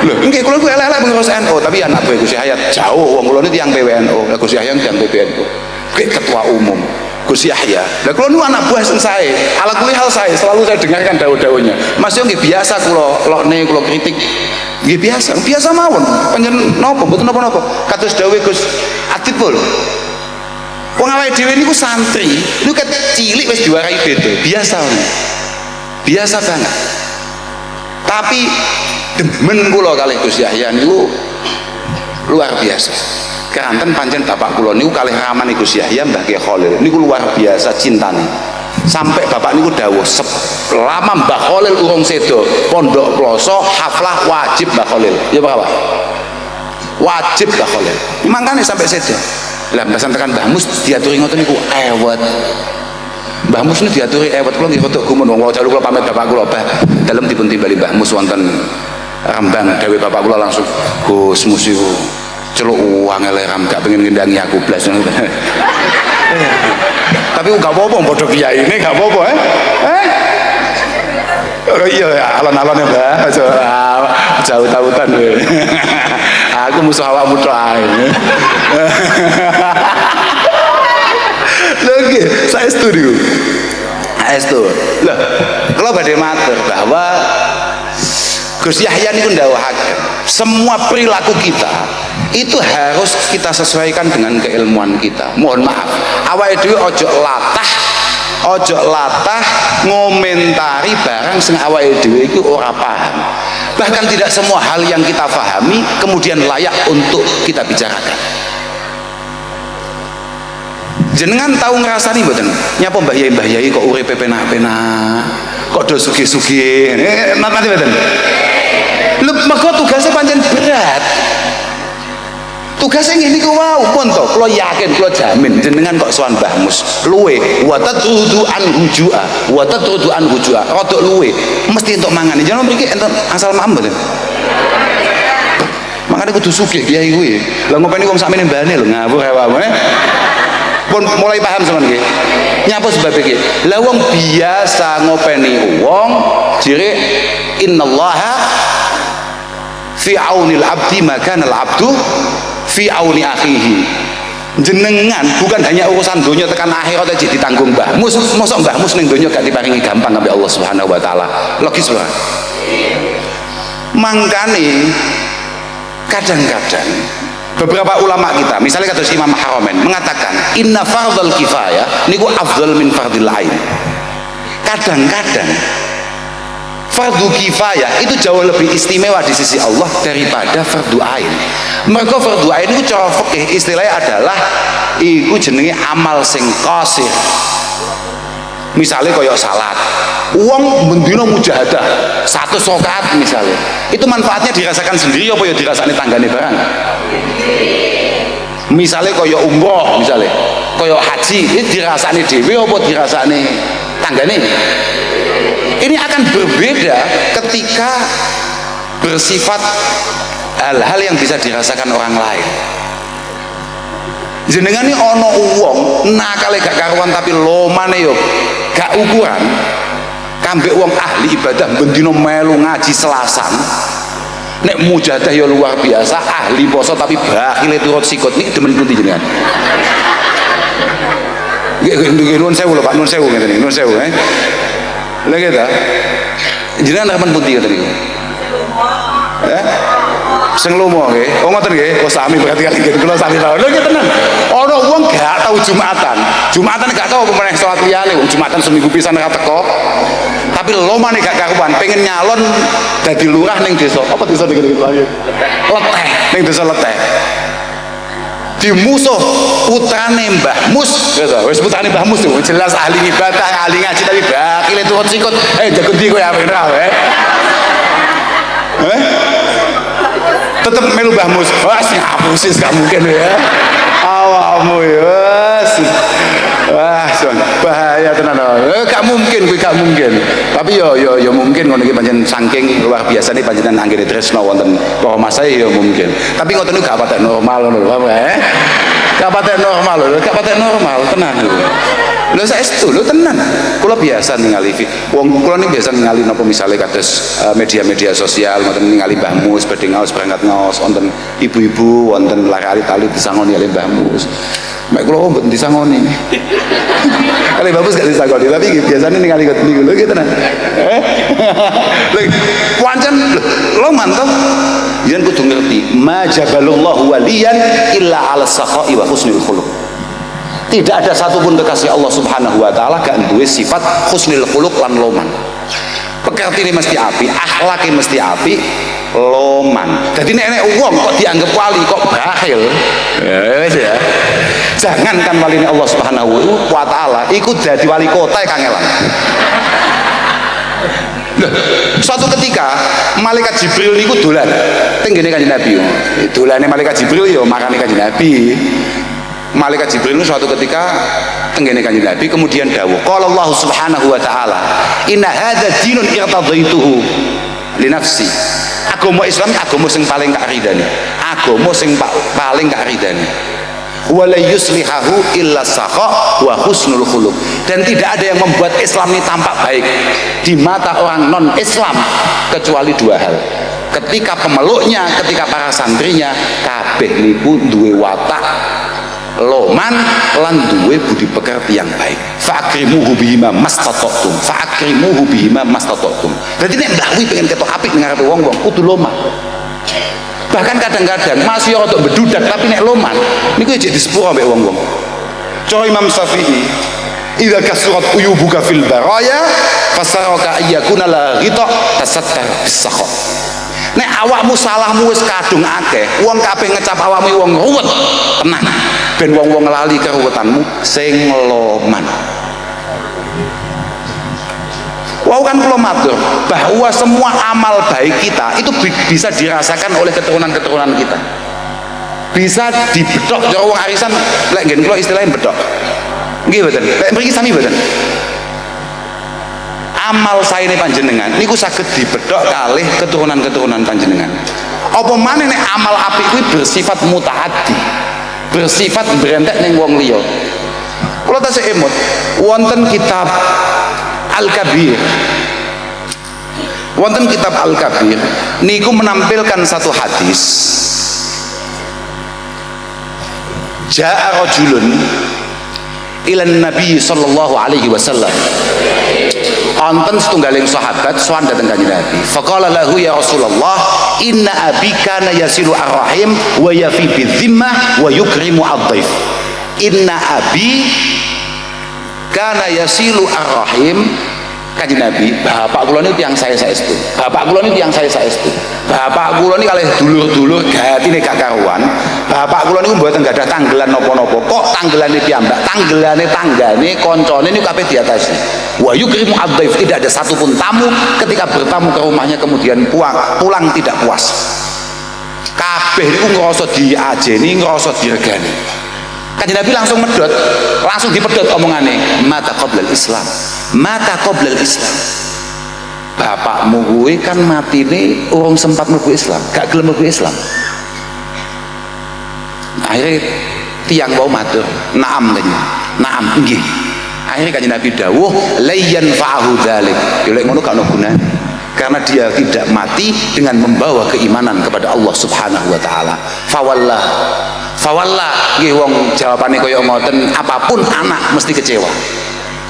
Lho, nggih kula niku elek-elek pengurus NU, tapi anak buah Gus Yahya jauh. Wong kula niku tiyang PWNU, Gus Yahya tiyang PBNU. Ketua umum Gus Yahya. Lah kula niku anak buah sing sae. Ala kulli hal sae, selalu saya dengarkan dawuh-dawuhnya. Mas yo nggih biasa kula lokne kula kritik. Nggih biasa mawon. Panjenengan napa mboten napa-napa. Kados dawuh Gus Atipul. Wong awake dhewe niku santri, niku ket cilik wis diwarai beda. Biasa banget. Tapi demen kula kalih Gus Yahya niku luar biasa. Keranten pancen bapak kula niku kalih ramane Gus Yahya Mbah Kyai Khalil niku luar biasa cintane. Sampai bapak niku dawuh selama Mbah Khalil urung sedo pondok ploso haflah wajib Mbah Khalil. Ya Pak? Wajib Mbah Khalil. Mangkane sampai sedo. Lah mbasan tekan Mbah Mus diaturi ngoten niku ewet. Mbah Mus niku diaturi ewet kula nggih rodok gumun wong jalu kula pamit bapak kula Mbah. Dalem dipun timbali Mbah Mus wonten Rembang dawuh bapak kula langsung Gus Mus iku celuk uang eleram gak pengen ngendangi aku blas. Tapi gak apa-apa padha kiai ini gak apa-apa Oh iya ya alon-alon ya Mbak. Jauh-jauhan aku musuh awakmu tok ae. Lho nggih, saya setuju. Lah, kalau badhe matur bahwa Gus Yahya niku ndawuhaken semua perilaku kita itu harus kita sesuaikan dengan keilmuan kita. Mohon maaf, awake dhewe ojo latah ngomentari barang sing awake dhewe iku ora paham. Bahkan tidak semua hal yang kita pahami kemudian layak untuk kita bicarakan. Jenengan tahu ngrasani mboten? Nyapa Mbah Yai kok uripe penak-penak, kok do sugih-sugih. Nanti mboten. Lho mergo tugasnya pancen berat. Tugasnya ngene iku wau pun to, kula yakin, kula jamin jenengan kok sowan Mbah Mus luwe wa tatrudu an hujua rodok luwe mesti entuk mangan. Jenengan mriki entuk asal maem mboten? Makane kudu sugih kiai kuwi. Lah ngopeni wong sakmene mbane lho ngawur awakmu. Pun mulai paham sampean nggih. Nyapa sebab iki? Lah wong biasa ngopeni wong jere innallaha fi aunil abdi maka al abdu fi auni akhihi. jenengan bukan hanya urusan dunia tekan akhirat aja ditanggung Mbah Mus, mosok Mbah Mus ning dunia gak diparingi gampang sampai Allah Subhanahu wa taala. Logis ora? Mangkane kadang-kadang beberapa ulama kita, misalnya kata Imam Haramain mengatakan inna fardhal kifayah niku afdal min fardhil ain. Kadang-kadang fardu kifayah itu jauh lebih istimewa di sisi Allah daripada fardu ain. Mereka fardu ain itu cara fikih istilahnya adalah iku jenenge amal sing qasir. Misalnya koyok salat, uang bendino mujahadah 100 rakaat misalnya, itu manfaatnya dirasakan sendiri apa ya dirasani tanggane barang. Misalnya koyok umroh, misalnya koyok haji, ini dirasani dewe apa dirasani tanggane. Ini akan berbeda ketika bersifat hal-hal yang bisa dirasakan orang lain. Jenengan ini ono uang nakale gak karuan tapi lomane yo gak ukuran. Kambek uang ahli ibadah bendino melu ngaji selasan. Nek mujahadah yo luar biasa, ahli poso tapi bakhile turut sikut niki demen pundi jenengan. Nggih nuwun sewu lho Pak, nuwun sewu ngene niki, nuwun sewu Lha kita jenengan remen pundi ngoten niku? Sing lomo nggih. Oh ngoten nggih. Oh sami berarti kali kula sami tau. Lho nggih tenan. Ana wong gak tau Jumatan. Jumatan gak tau apa meneh salat liyane. Jumatan seminggu pisan ora teko. Tapi lomane gak karuan, pengen nyalon dadi lurah ning desa. Apa desa iki lagi? Leteh, ning desa Leteh. Di musuh putrane Mbah Mus, wis putrane Mbah Mus tuh jelas ahli ibadah, ahli ngaji tapi bakile turut sikut. Jago ndi kowe apik ra tetep melu Mbah Mus. Wah sing apusis gak mungkin ya. Awakmu ya. Wah, bahaya tenan. Gak mungkin kuwi gak mungkin. Tapi yo mungkin ngono iki pancen saking luar biasane panjenengan anggere tresno wonten para masaya yo mungkin. Tapi ngoten niku gak patek normal ngono lho, Gak patek normal lho, gak patek normal tenan lho. Lho saestu lho tenan. Kula biasa ningali wong kula niki biasa ningali napa misale kados media-media sosial ngoten ningali Mbah Mus badhe ngaos berangkat ngaos wonten ibu-ibu wonten lari-lari disangoni kali Mbah Mus. Mek kula mboten disangoni. Kali Mbah Mus gak disangoni tapi biasane ningali ngoten niku lho gitu tenan. Lho pancen lho mantap. Yen kudu ngerti majabalullahu waliyan illa 'ala sakha'i wa husnul khuluq. Tidak ada satupun kekasih Allah Subhanahu wa taala gak duwe sifat husnul khuluq lan loman. Pekertine mesti api, akhlake mesti api, loman. Jadi nek wong kok dianggap wali kok bakhil. Ya. Jangankan wali Allah Subhanahu wa taala, iku dadi wali kota kangelan. Suatu ketika malaikat Jibril niku dolan teng ngene Kanjeng Nabi. Dolane malaikat Jibril ya makane Kanjeng Nabi. Malaikat Jibril suatu ketika tenggene Kanjeng Nabi kemudian dawuh qala Allah Subhanahu wa taala inna hadza dinun irtadaituhu li nafsi. Agama Islam agama sing paling gak ridani, agama sing paling gak ridani. Wa la yuslihahu illa sakha wa husnul khuluq. Dan tidak ada yang membuat Islam ini tampak baik di mata orang non Islam kecuali dua hal. Ketika pemeluknya, ketika para santrinya kabeh niku duwe watak loman lan duwe budi pekerti yang baik. Fa'akrimuhu bihima mastata'tum. Fa'akrimuhu bihima mastata'tum. Berarti nek ndakwi pengen ketok apik ning ngarepe wong-wong kudu loman. Bahkan kadang-kadang masih rada bedudak tapi nek loman niku jadi disepuro mbek wong-wong. Cara Imam Syafi'i, idza kasurat uyubuka fil baraya fasaraka ayyakuna la ghita tasattar bisakha. Nek awakmu salahmu wis kadung akeh, wong kabeh ngecap awakmu wong ruwet, tenang. Ben wong-wong lali keruwetanmu sing loman. Wau kan kula matur bahwa semua amal baik kita itu bisa dirasakan oleh keturunan-keturunan kita. Bisa dibedok cara wong arisan lek nggen kula istilahnya bedok. Nggih mboten. Lek mriki sami mboten. Amal saene panjenengan niku saged dibedok kalih keturunan-keturunan panjenengan. Apa maneh nek amal apik kuwi bersifat mutaaddi. Bersifat berentek ning wong liya. Kula tasih emut wonten kitab Al-Kabir. Wonten kitab Al-Kabir niku menampilkan satu hadis. Ja'a rajulun ilan Nabi sallallahu alaihi wasallam. Onten setunggaling sahabat sowan dhateng Kanjeng Nabi. Faqala lahu ya Rasulullah, inna abi kana yasilu ar-rahim wa yafi bidzimmah wa yukrimu ad-dhaif. Inna abi kana yasilu ar-rahim. Kanjeng Nabi, bapak kula niku tiyang saya saestu. Bapak kula niku tiyang saya saestu. Bapak kula niku kalih dulur-dulur gatine gak karuan. Bapak kula niku mboten gadah tanggelan napa-napa. Kok tanggelane piyambak, tanggelane tanggane, koncone niku kabeh diatasi. Wa yukrimu ad-dhaif, tidak ada satupun tamu ketika bertamu ke rumahnya kemudian pulang tidak puas. Kabeh niku ngrasa diajeni, ngrasa diregani. Kanjeng Nabi langsung medhot, langsung dipedhot omongane, mata qoblal Islam, mata qoblal Islam. Bapakmu kuwi kan matine urung sempat mlebu Islam, gak gelem mlebu Islam. Akhirnya tiang wau matur, naam kanjeng, naam nggih. Akhirnya Kanjeng Nabi dawuh, layyan fa'ahu dzalik. Ya lek ngono gak ono gunane. Karena dia tidak mati dengan membawa keimanan kepada Allah Subhanahu wa taala. Fawallah nggih wong jawabane kaya ngoten, apapun anak mesti kecewa.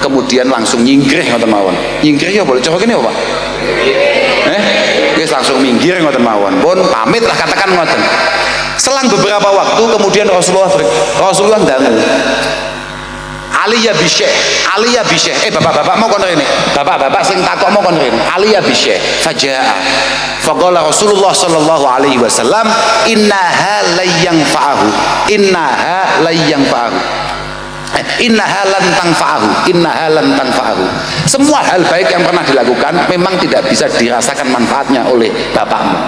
Kemudian langsung nyingkrih ngoten mawon. Nyingkrih ya boleh cara kene apa? Wis langsung minggir ngoten mawon. Pun pamit lah katakan ngoten. Selang beberapa waktu kemudian Rasulullah dangu. Aliya bisyekh, aliya bisyekh. Bapak-bapak mau kon rene. Bapak-bapak sing takok mau kon rene. Aliya bisyekh. Fajaa. Faqala Rasulullah sallallahu alaihi wasallam, innaha layyang fa'ahu. Innaha layyang fa'ahu. Innaha lan tanfa'ahu. Innaha lan tanfa'ahu. Semua hal baik yang pernah dilakukan memang tidak bisa dirasakan manfaatnya oleh bapakmu.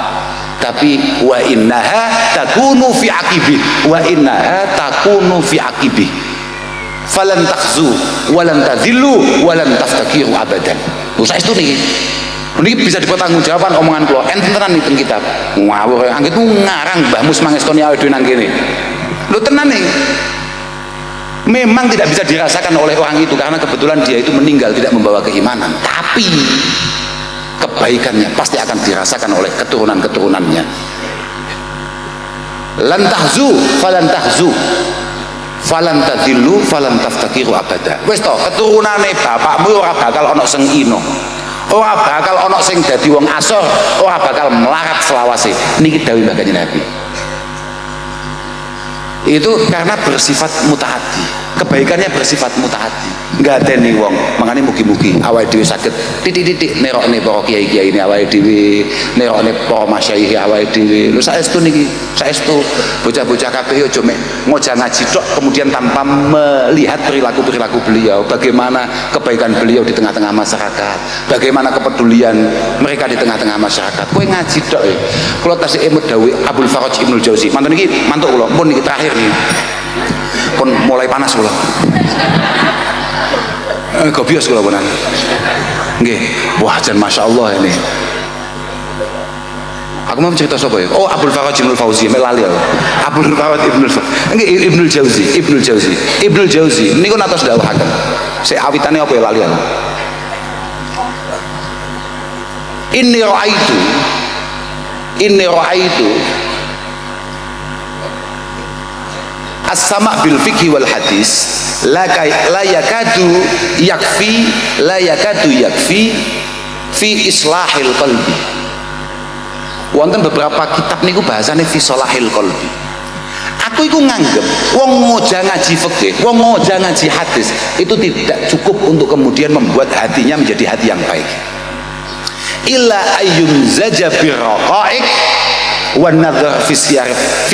Tapi wa innaha takunu fi aqibih. Wa innaha takunu fi aqibih. Falan takhzu walan tadhillu walan taftakiru abadan. Saestu niki. Niki bisa dipertanggungjawabkan omongan kula. Enten tenan nih teng kitab. Ngawur angget ngarang Mbah Mus mangestoni awake dhewe nang kene. Lho tenan nih. Memang tidak bisa dirasakan oleh orang itu karena kebetulan dia itu meninggal tidak membawa keimanan. Tapi kebaikannya pasti akan dirasakan oleh keturunan-keturunannya. Lan tahzu falan tahzu. Falan tadillu falan taftakiru abada. Wis to keturunane bapakmu ora bakal ana sing ino, ora bakal ana sing dadi wong asor, ora bakal melarat selawase. Niki dawuh Mbah Kanjeng Nabi. Itu karena bersifat mutaati, kebaikannya bersifat mutaati. Ngadeni wong, makanya mugi-mugi awake dhewe saged titik-titik nerokne para kiai-kiai ini awake dhewe, nerokne para masyayikh awake dhewe. Lho saestu niki, saestu bocah-bocah kabeh aja mek ngojah ngaji tok kemudian tanpa melihat perilaku-perilaku beliau, bagaimana kebaikan beliau di tengah-tengah masyarakat, bagaimana kepedulian mereka di tengah-tengah masyarakat. Kowe ngaji tok ya. Kula tasih emut dawuh Abdul Faraj Ibnul Jauzi. Manten iki mantuk kula, pun niki terakhir nih. Pun mulai panas kula. Gobios kula punan. Nggih. Wah, jan masyaallah ini. Aku mau cerita sapa ya? Oh, Abdul Faraj Ibnul Fauzi, melali aku. Abdul Faraj Ibnul nggih Ibnul Jauzi, Ibnul Jauzi. Ibnul Jauzi niku natos dawuhaken. Sik awitane apa ya lali aku. Inni ra'aitu as-sama' bil fikhi wal hadis la yakadu yakfi fi islahil qalbi. Wonten beberapa kitab niku bahasane fi salahil qalbi. Aku iku nganggep wong ngojah ngaji fikih, wong ngojah ngaji hadis itu tidak cukup untuk kemudian membuat hatinya menjadi hati yang baik. Illa ayyun zaja birraqaiq wan nadhar fi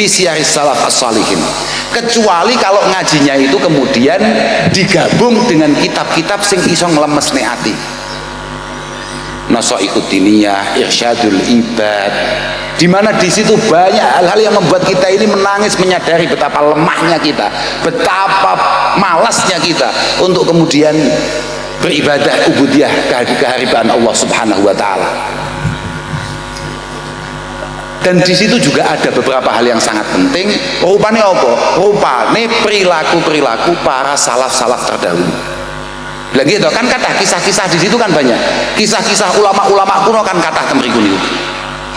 siyar salaf as-salihin. Kecuali kalau ngajinya itu kemudian digabung dengan kitab-kitab sing iso nglemesne ati. Nasaiqud diniyah, irsyadul ibad, di mana di situ banyak hal-hal yang membuat kita ini menangis, menyadari betapa lemahnya kita, betapa malasnya kita untuk kemudian beribadah ubudiyah kehadiran Allah Subhanahu wa taala. Dan di situ juga ada beberapa hal yang sangat penting. Rupane apa? Rupane perilaku-perilaku para salaf-salaf terdahulu. Lagi itu kan kata kisah-kisah di situ kan banyak. Kisah-kisah ulama-ulama kuno kan kata temriku niku.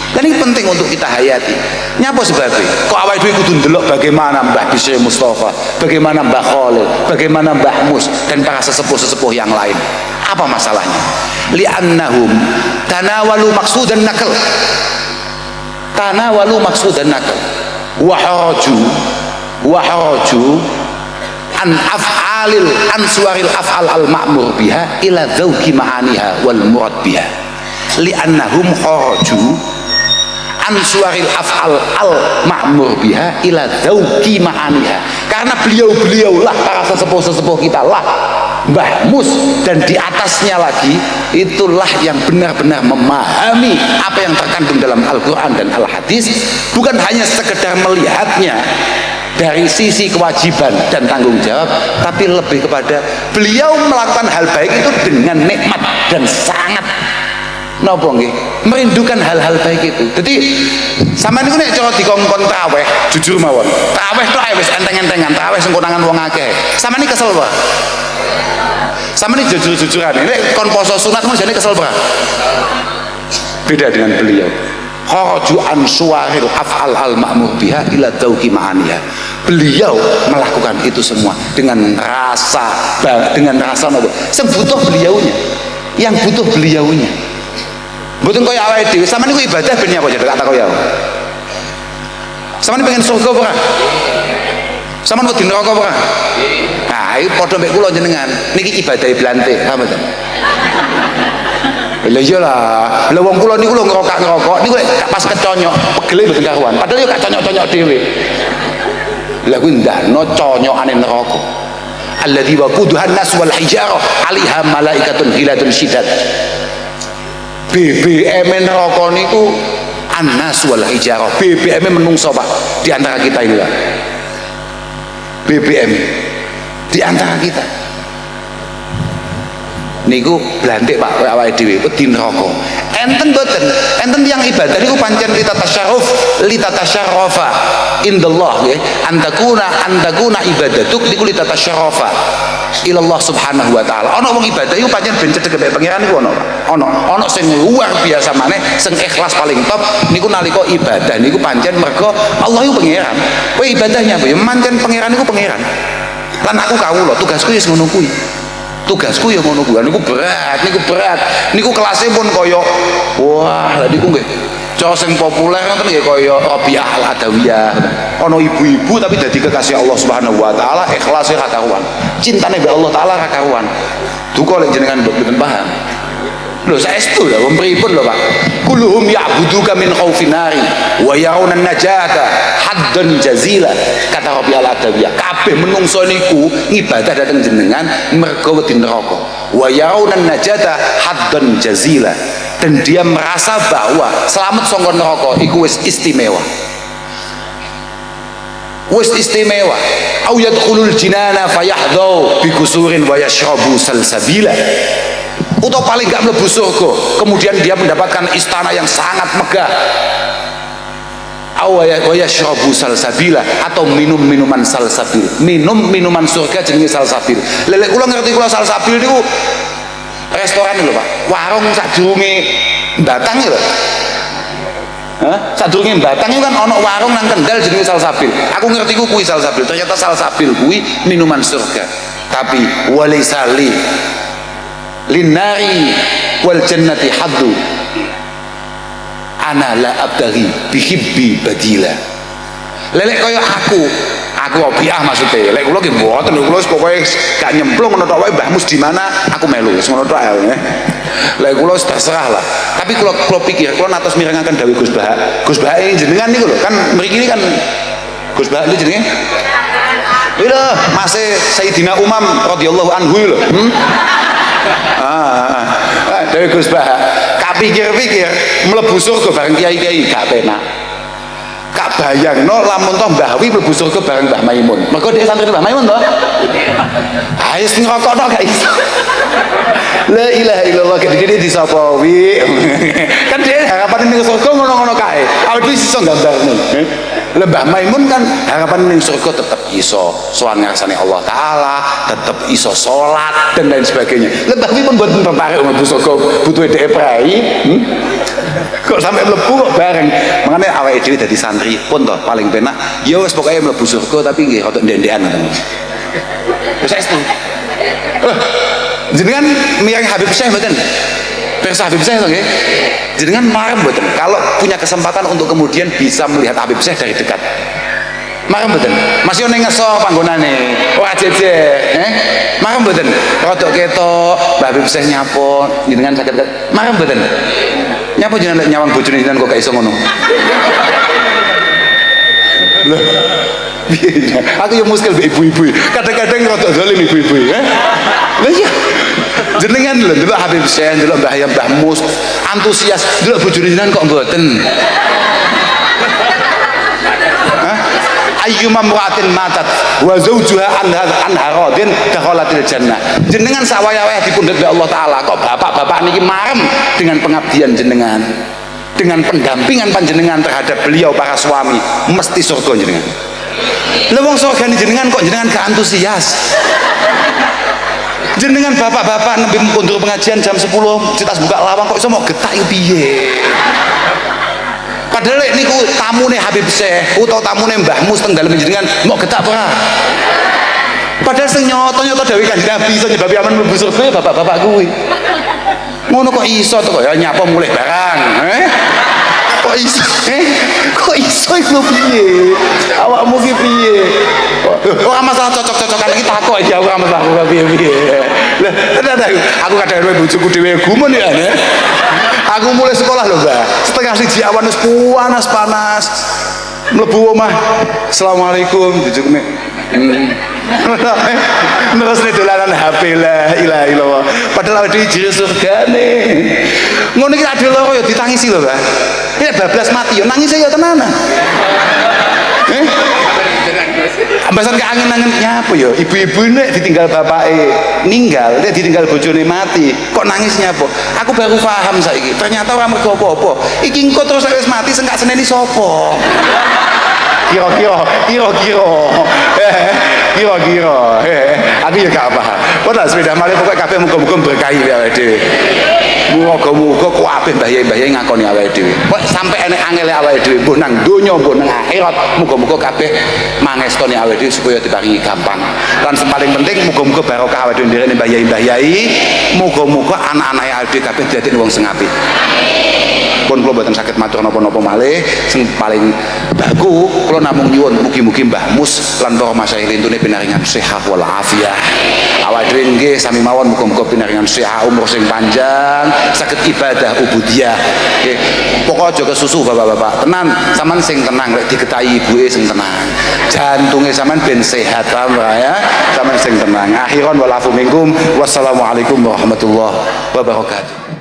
Dan ini penting untuk kita hayati. Nyapa sebabnya? Kok awake dhewe kudu ndelok bagaimana Mbah Bisri Mustafa, bagaimana Mbah Khalil, bagaimana Mbah Mus dan para sesepuh-sesepuh yang lain. Apa masalahnya? Li'annahum tanawalu maqsudan nakal. Tanawalu maqsudan nakal. Wa haraju an af'alil suwaril af'al al ma'mur biha ila dzauqi ma'aniha wal murad biha. Li'annahum kharaju an suwaril af'al al ma'mur biha ila dzauqi ma'aniha. Karena beliau-beliaulah para sesepuh-sesepuh kita lah, Mbah Mus dan di atasnya lagi itulah yang benar-benar memahami apa yang terkandung dalam Al-Quran dan Al-Hadis, bukan hanya sekedar melihatnya dari sisi kewajiban dan tanggung jawab, tapi lebih kepada beliau melakukan hal baik itu dengan nikmat dan sangat napa nggih merindukan hal-hal baik itu. Jadi sampeyan niku nek cara dikongkon traweh jujur mawon, traweh tok ae wis enteng-entengan, traweh sing konangan wong akeh. Sampeyan iki kesel apa? Sampeyan iki jujur-jujuran nek kon poso sunat mun jane kesel apa? Beda dengan beliau. Kharaju an suwaril af'al al ma'mur biha ila dzauqi ma'aniha. Beliau melakukan itu semua dengan rasa napa? Sing butuh beliaunya. Yang butuh beliaunya. Mboten kaya awake dhewe. Sampeyan niku ibadah ben apa jadi kata kaya. Sampeyan pengen surga apa ora? Sampeyan wedi neraka apa ora? Nah, iki padha mek kula jenengan. Niki ibadah blante, paham mboten? Lha iya lah. Lah wong kula niku lho ngerokok niku pas keconyok, pegele mboten karuan. Padahal yo gak conyok-conyok dhewe. Lah kuwi ndakno conyokane neraka. Alladzi waquduhan nas wal hijarah 'alaiha malaikatun ghiladun syidad. BBM neraka niku annas wal hijarah. BBM menungso Pak di antara kita ini Pak. BBM di antara kita. Niku blantik Pak awake dhewe wedi neraka. Enten boten, enten yang ibadah niku pancen litatasharrafa indallah nggih. Antakuna ibadatuk niku litatasharrafa ilallah subhanahu wa taala. Ana wong ibadah iku pancen ben cedhek mek pangeran niku ana. Ana sing luar biasa maneh, sing ikhlas paling top niku nalika ibadah niku pancen mergo Allah iku pangeran. Kowe ibadahnya apa ya pancen pangeran niku pangeran. Lan aku kawula, tugasku ya ngono kuwi. Tugasku ya ngono kuwi. Niku berat, niku kelasnya pun kaya wah, niku nggih cara sing populer ngoten nggih kaya Rabi'ah Al-Adawiyah. Ana ibu-ibu tapi dadi kekasih Allah Subhanahu wa taala, ikhlase ra karuan. Cintane mbek Allah taala ra karuan. Duka lek jenengan mboten paham. Lho saestu lho wong pripun lho Pak. Kulluhum ya'buduka min khaufin nari wa yarawna najata haddan jazila. Kata Rabi'ah Al-Adawiyah, kabeh menungso niku ibadah dhateng jenengan mergo wedi neraka. Wa yarawna najata haddan jazila. Dan dia merasa bahwa selamat saka neraka iku wis istimewa. Wis istimewa. Au yadkhulul jinana fayahdau bi kusurin wa yashrabu salsabila. Atau paling gak mlebu surga, kemudian dia mendapatkan istana yang sangat megah. Wa yashrabu salsabila, atau minum minuman salsabil. Minum minuman surga jenenge salsabil. Lelek kula ngerti kula salsabil niku restoran lho Pak. Warung sadurunge Batang lho. Sadurunge Batang itu kan ana warung nang Kendal jenenge salsabil. Aku ngerti ku kuwi salsabil. Ternyata salsabil kuwi minuman surga. Tapi walisali linari wal jannati haddu ana la abdaghi bihibbi badila. Lelek kaya aku Rabi'ah maksudnya. Lek kula nggih mboten lho, kula pokoke gak nyemplung ngono tok wae Mbah Mus di mana aku melu wis ngono tok ae. Lek kula terserah lah. Tapi kula pikir kula natos mirengaken dawuh Gus Bahak. Gus Bahak jenengan niku lho kan mriki kan Gus Bahak niku jenenge lho masih Sayyidina Umam radhiyallahu anhu lho. Dari Gus Bahak kapikir-pikir mlebu surga bareng kiai-kiai gak penak. Kak bayangno lamun toh Mbah Wi mlebu surga bareng Mbah Maimun. Mergo dhek santri Mbah Maimun toh. Ha wis ngerokok tok gak iso. La ilaha illallah gede-gede disapa wi. Kan dhek harapan ning surga ngono-ngono kae. Awake dhewe iso gambarne. Lah Mbah Maimun kan harapan ning surga tetep iso sowan ngarsane Allah taala, tetep iso salat dan lain sebagainya. Lah Mbah Wi pun mboten tertarik mlebu surga butuhe dhek prai. Kok sampai mlebu kok bareng. Makanya awake dhewe dadi santri pun toh paling penak ya wis pokoke mlebu surga tapi nggih rada ndendekan ngoten. Wis estu. Jenengan mireng Habib Syekh mboten? Pirsa Habib Syekh to nggih? Jenengan marem mboten kalau punya kesempatan untuk kemudian bisa melihat Habib Syekh dari dekat? Marem mboten? Masih ning ngeso panggonane. Wah jeje, marem mboten? Rodok ketok, Habib Syekh nyapa, jenengan saged marem mboten? Nyapa jenengan nyawang bojone jenengan kok gak iso ngono? Lho, aku ya muskil ibu-ibu. Kadang-kadang rodok zalim ibu-ibu, Lah iya. Jenengan lho delok Habib Syekh, delok Mbah Mus, antusias, delok bojone jenengan kok mboten? Ayyuma mra'atin matat wa zawjuha anha radin dakhalatil jannah. Jenengan sawaya-waya dipundhut oleh Allah taala kok bapak-bapak niki marem dengan pengabdian jenengan, dengan pendampingan panjenengan terhadap beliau para suami, mesti surga jenengan. Lah wong surgane jenengan kok jenengan gak antusias? Jenengan bapak-bapak nembe mundur pengajian jam 10 citas buka lawang kok iso mau getak piye? Padahal niku tamune Habib Syekh utawa tamune Mbah Mus teng dalem jenengan mau getak ora? Padahal sing nyoto-nyoto dawuh Kanjeng Nabi iso nyebabi aman mlebu surga bapak-bapak kuwi. Ngono kok iso to kok ya nyapa mulih barang, Kok iso? Kok iso iku piye? Awakmu ki piye? Ora masalah cocok-cocokan iki takok aja ora masalah piye-piye. Lah, tenan aku kadang bojoku dhewe gumun ya, Aku mulai sekolah loh Mbak, setengah 1 awan wis panas mlebu omah. Assalamualaikum bojoku terus nih dolanan HP la ilaha illallah. Padahal ada jere surgane. Ngono iki ade loro ya ditangisi lho Mbak. Ya bablas mati ya nangis ya tenanan. Ambasan ke angin-angin nyapa ya ibu-ibu nek ditinggal bapake ninggal, nek ditinggal bojone mati kok nangis nyapa? Aku baru paham saiki ternyata ora mergo apa-apa iki engko terus wis mati sing gak seneni sapa? Kira-kira aku ya gak paham. Kok tak sepeda malih pokoke kabeh muga-muga berkahi awake dhewe. Muga-muga kuwabeh mbah-mbah ngakoni awake dhewe. Kok sampe enek angele awake dhewe mbuh nang donya mbuh nang akhirat, muga-muga kabeh mangestoni awake dhewe supaya diparingi gampang. Lan sing paling penting muga-muga barokah awake dhewe nderene mbah yai, muga-muga anak-anake awake dhewe kabeh dadi wong sing apik. Pun kula mboten saged matur napa-napa malih, sing paling baku kula namung nyuwun mugi-mugi Mbah Mus lan para masyayikh lintune pinaringan sehat wal afiah. Awake dhewe nggih sami mawon muga-muga pinaringan sehat umur sing panjang, saged ibadah ubudiyah. Nggih. Pokok aja kesusu bapak-bapak. Tenan, sampean sing tenang lek diketahi ibuke sing tenang. Jantunge sampean ben sehat ya. Sampean sing tenang. Akhiran wal afu minkum. Wassalamualaikum warahmatullahi wabarakatuh.